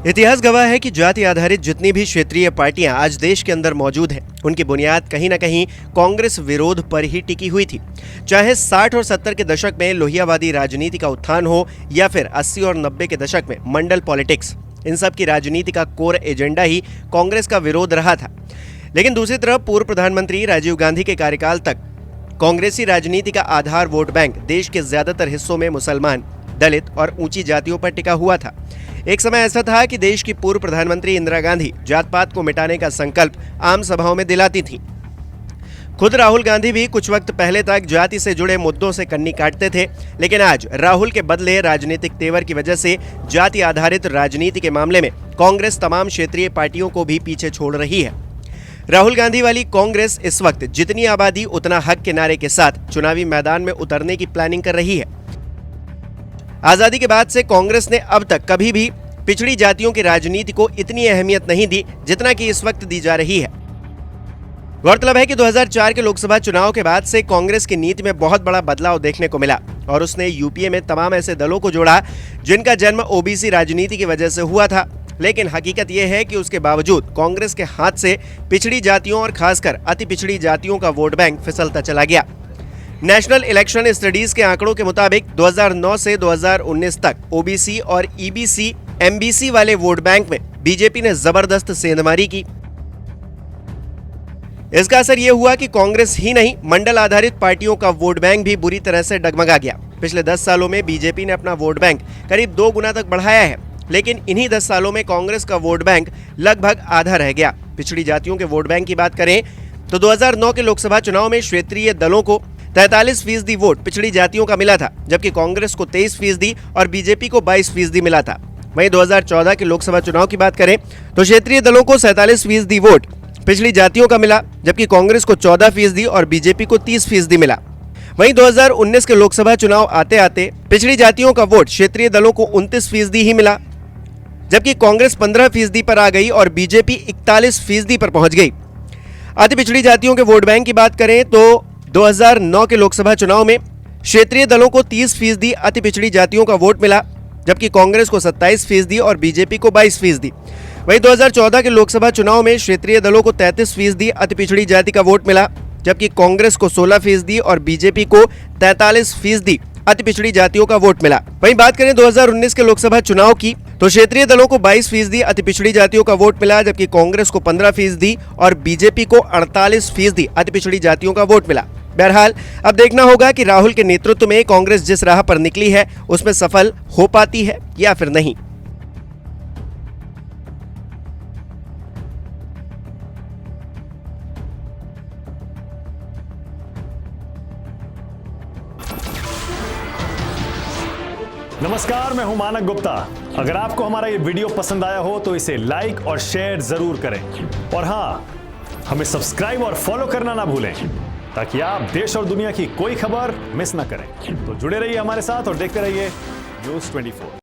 इतिहास गवाह है कि जाति आधारित जितनी भी क्षेत्रीय पार्टियां आज देश के अंदर मौजूद हैं, उनकी बुनियाद कहीं ना कहीं कांग्रेस विरोध पर ही टिकी हुई थी। चाहे 60 और 70 के दशक में लोहियावादी राजनीति का उत्थान हो या फिर 80 और 90 के दशक में मंडल पॉलिटिक्स, इन सब की राजनीति का कोर एजेंडा ही कांग्रेस का विरोध रहा था। लेकिन दूसरी तरफ पूर्व प्रधानमंत्री राजीव गांधी के कार्यकाल तक कांग्रेसी राजनीति का आधार वोट बैंक देश के ज्यादातर हिस्सों में मुसलमान, दलित और ऊंची जातियों पर टिका हुआ था। एक समय ऐसा था कि देश की पूर्व प्रधानमंत्री इंदिरा गांधी जात पात को मिटाने का संकल्प आम सभाओं में दिलाती थी। खुद राहुल गांधी भी कुछ वक्त पहले तक जाति से जुड़े मुद्दों से कन्नी काटते थे, लेकिन आज राहुल के बदले राजनीतिक तेवर की वजह से जाति आधारित राजनीति के मामले में कांग्रेस तमाम क्षेत्रीय पार्टियों को भी पीछे छोड़ रही है। राहुल गांधी वाली कांग्रेस इस वक्त जितनी आबादी उतना हक के नारे के साथ चुनावी मैदान में उतरने की प्लानिंग कर रही है। आजादी के बाद से कांग्रेस ने अब तक कभी भी पिछड़ी जातियों की राजनीति को इतनी अहमियत नहीं दी जितना कि इस वक्त दी जा रही है। गौरतलब है कि 2004 के लोकसभा चुनाव के बाद से कांग्रेस की नीति में बहुत बड़ा बदलाव देखने को मिला और उसने यूपीए में तमाम ऐसे दलों को जोड़ा जिनका जन्म ओबीसी राजनीति की वजह से हुआ था। लेकिन हकीकत यह है कि उसके बावजूद कांग्रेस के हाथ से पिछड़ी जातियों और खासकर अति पिछड़ी जातियों का वोट बैंक फिसलता चला गया। नेशनल इलेक्शन स्टडीज के आंकड़ों के मुताबिक 2009 से 2019 तक ओबीसी और ईबीसी, एमबीसी वाले वोट बैंक में बीजेपी ने जबरदस्त सेंधमारी की। इसका असर यह हुआ कि कांग्रेस ही नहीं, मंडल आधारित पार्टियों का वोट बैंक भी बुरी तरह से डगमगा गया। पिछले 10 सालों में बीजेपी ने अपना वोट बैंक करीब 2 गुना तक बढ़ाया है, लेकिन इन्हीं 10 सालों में कांग्रेस का वोट बैंक लगभग आधा रह गया। पिछड़ी जातियों के वोट बैंक की बात करें तो 2009 के लोकसभा चुनाव में क्षेत्रीय दलों को 43% वोट पिछड़ी जातियों का मिला था, जबकि कांग्रेस को 23% और बीजेपी को 22% मिला था। वहीं 2014 के लोकसभा चुनाव की बात करें तो क्षेत्रीय दलों को 47% वोट पिछड़ी जातियों का मिला, जबकि कांग्रेस को 14% और बीजेपी को 30% मिला। वहीं 2019 के लोकसभा चुनाव आते आते पिछड़ी जातियों का वोट क्षेत्रीय दलों को 29% ही मिला, जबकि कांग्रेस 15% पर आ गई और बीजेपी 41% पर पहुंच गई। अति पिछड़ी जातियों के वोट बैंक की बात करें तो 2009 के लोकसभा चुनाव में क्षेत्रीय दलों को 30% अति पिछड़ी जातियों का वोट मिला, जबकि कांग्रेस को 27% और बीजेपी को 22%। वहीं 2014 के लोकसभा चुनाव में क्षेत्रीय दलों को 33% अति पिछड़ी जाति का वोट मिला, जबकि कांग्रेस को 16% और बीजेपी को 43% अति पिछड़ी जातियों का वोट मिला। वहीं बात करें 2019 के लोकसभा चुनाव की तो क्षेत्रीय दलों को 22% अति पिछड़ी जातियों का वोट मिला, जबकि कांग्रेस को 15% और बीजेपी को 48% अति पिछड़ी जातियों का वोट मिला। बहरहाल अब देखना होगा कि राहुल के नेतृत्व में कांग्रेस जिस राह पर निकली है उसमें सफल हो पाती है या फिर नहीं। नमस्कार, मैं हूं मानक गुप्ता। अगर आपको हमारा ये वीडियो पसंद आया हो तो इसे लाइक और शेयर जरूर करें और हाँ, हमें सब्सक्राइब और फॉलो करना ना भूलें ताकि आप देश और दुनिया की कोई खबर मिस ना करें। तो जुड़े रहिए हमारे साथ और देखते रहिए न्यूज़ 24।